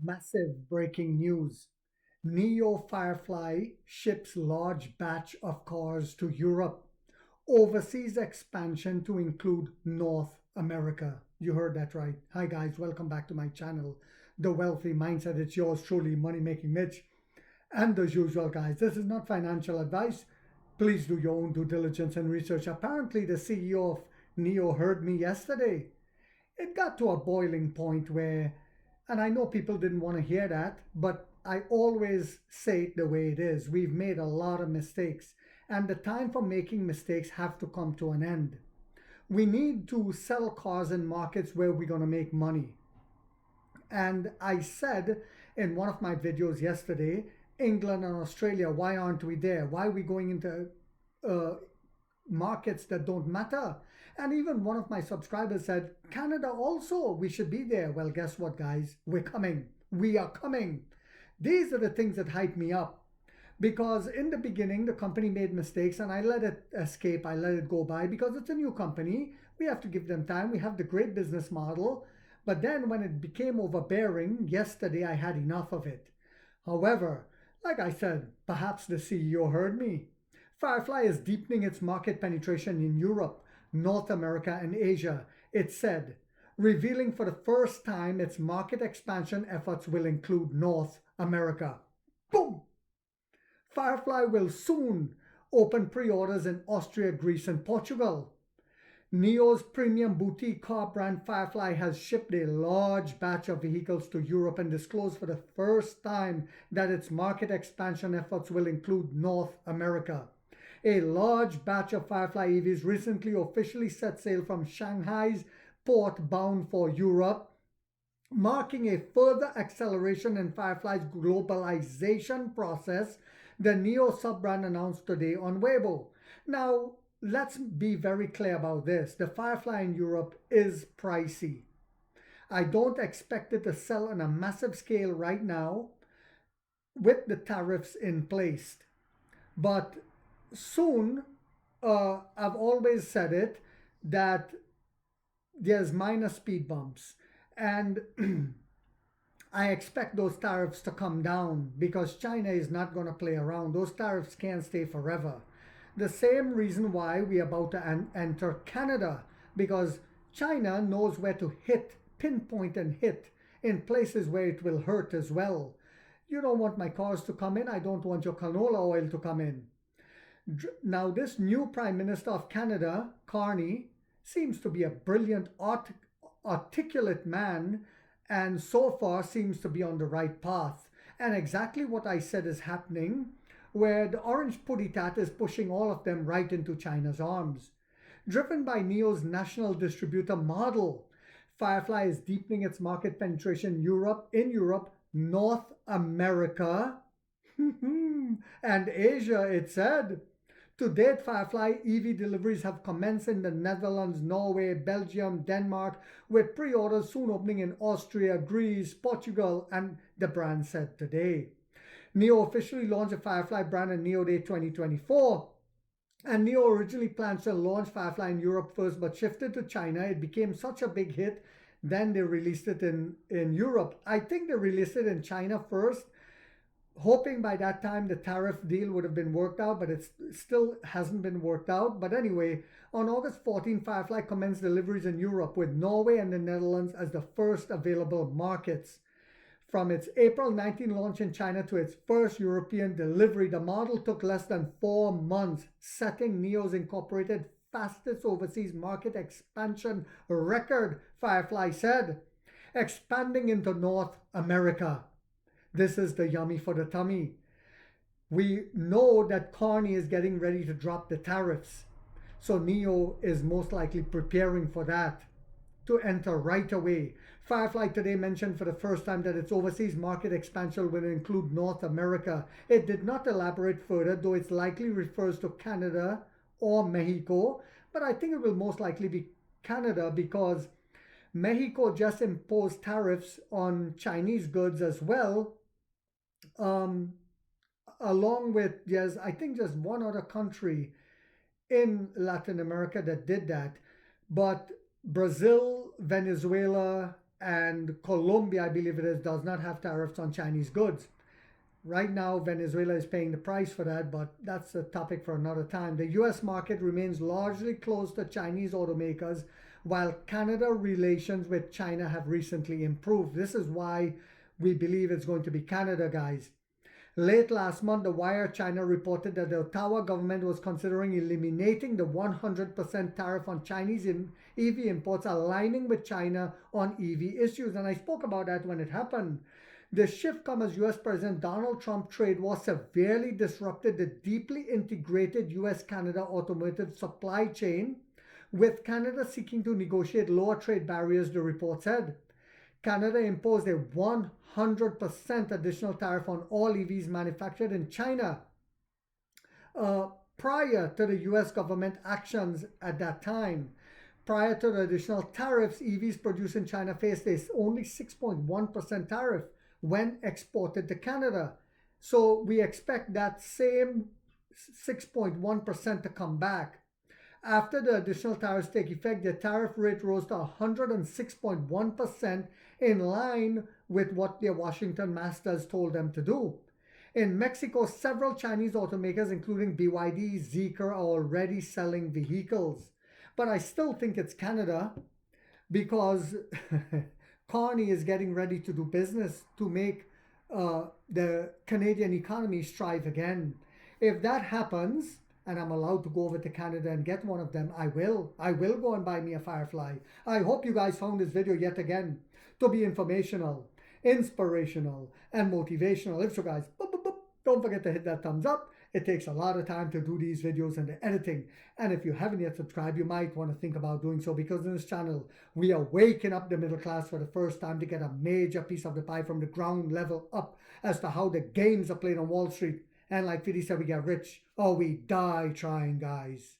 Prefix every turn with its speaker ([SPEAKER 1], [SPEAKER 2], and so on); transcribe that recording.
[SPEAKER 1] Massive breaking news. Neo Firefly ships large batch of cars to Europe. Overseas expansion to include North America. You heard that right. Hi guys, welcome back to my channel, The Wealthy Mindset. It's yours truly, Money Making Mitch. And as usual, guys, this is not financial advice. Please do your own due diligence and research. Apparently, the CEO of Neo heard me yesterday. It got to a boiling point where, and I know people didn't want to hear that, but I always say it the way it is. We've made a lot of mistakes, and the time for making mistakes have to come to an end. We need to sell cars in markets where we're going to make money. And I said in one of my videos yesterday, England and Australia, why aren't we there? Why are we going into markets that don't matter? And even one of my subscribers said, Canada also, we should be there. Well, guess what, guys? We're coming. We are coming. These are the things that hype me up. Because in the beginning, the company made mistakes and I let it escape. I let it go by because it's a new company. We have to give them time. We have the great business model. But then when it became overbearing, yesterday I had enough of it. However, like I said, perhaps the CEO heard me. Firefly is deepening its market penetration in Europe, North America, and Asia, it said, revealing for the first time its market expansion efforts will include North America. Boom! Firefly will soon open pre-orders in Austria, Greece, and Portugal. Neo's premium boutique car brand Firefly has shipped a large batch of vehicles to Europe and disclosed for the first time that its market expansion efforts will include North America. A large batch of Firefly EVs recently officially set sail from Shanghai's port bound for Europe, marking a further acceleration in Firefly's globalization process, the Neo sub-brand announced today on Weibo. Now, let's be very clear about this. The Firefly in Europe is pricey. I don't expect it to sell on a massive scale right now with the tariffs in place. But soon, I've always said it, that there's minor speed bumps. And I expect those tariffs to come down because China is not going to play around. Those tariffs can't stay forever. The same reason why we're about to enter Canada, because China knows where to hit, pinpoint and hit in places where it will hurt as well. You don't want my cars to come in. I don't want your canola oil to come in. Now, this new Prime Minister of Canada, Carney, seems to be a brilliant, articulate man, and so far seems to be on the right path. And exactly what I said is happening, where the orange putty tat is pushing all of them right into China's arms. Driven by Neo's national distributor model, Firefly is deepening its market penetration in Europe, North America, and Asia, it said. To date, Firefly EV deliveries have commenced in the Netherlands, Norway, Belgium, Denmark, with pre-orders soon opening in Austria, Greece, Portugal, and the brand said today. Neo officially launched a Firefly brand on Neo Day 2024. And Neo originally planned to launch Firefly in Europe first, but shifted to China. It became such a big hit, then they released it in Europe. I think they released it in China first, hoping by that time the tariff deal would have been worked out, but it still hasn't been worked out. But anyway, on August 14, Firefly commenced deliveries in Europe with Norway and the Netherlands as the first available markets. From its April 19 launch in China to its first European delivery, the model took less than 4 months, setting Neo's Incorporated fastest overseas market expansion record, Firefly said, expanding into North America. This is the yummy for the tummy. We know that Carney is getting ready to drop the tariffs. So Neo is most likely preparing for that to enter right away. Firefly today mentioned for the first time that its overseas market expansion will include North America. It did not elaborate further, though it likely refers to Canada or Mexico. But I think it will most likely be Canada because Mexico just imposed tariffs on Chinese goods as well. Along with, yes, I think just one other country in Latin America that did that. But Brazil, Venezuela, and Colombia, I believe it is, does not have tariffs on Chinese goods. Right now, Venezuela is paying the price for that, but that's a topic for another time. The US market remains largely closed to Chinese automakers, while Canada relations with China have recently improved. This is why we believe it's going to be Canada, guys. Late last month, the Wire China reported that the Ottawa government was considering eliminating the 100% tariff on Chinese EV imports, aligning with China on EV issues. And I spoke about that when it happened. The shift comes as US President Donald Trump trade war severely disrupted the deeply integrated US-Canada automotive supply chain, with Canada seeking to negotiate lower trade barriers, the report said. Canada imposed a 100% additional tariff on all EVs manufactured in China. Prior to the US government actions at that time, prior to the additional tariffs, EVs produced in China faced a only 6.1% tariff when exported to Canada. So we expect that same 6.1% to come back. After the additional tariffs take effect, the tariff rate rose to 106.1%, in line with what their Washington masters told them to do. In Mexico, several Chinese automakers, including BYD, Zeekr, are already selling vehicles. But I still think it's Canada, because Carney is getting ready to do business to make the Canadian economy strive again. If that happens, and I'm allowed to go over to Canada and get one of them, I will. I will go and buy me a Firefly. I hope you guys found this video yet again to be informational, inspirational, and motivational. If so, guys, don't forget to hit that thumbs up. It takes a lot of time to do these videos and the editing. And if you haven't yet subscribed, you might want to think about doing so, because in this channel, we are waking up the middle class for the first time to get a major piece of the pie from the ground level up as to how the games are played on Wall Street. And like 50 said, we get rich or we die trying, guys.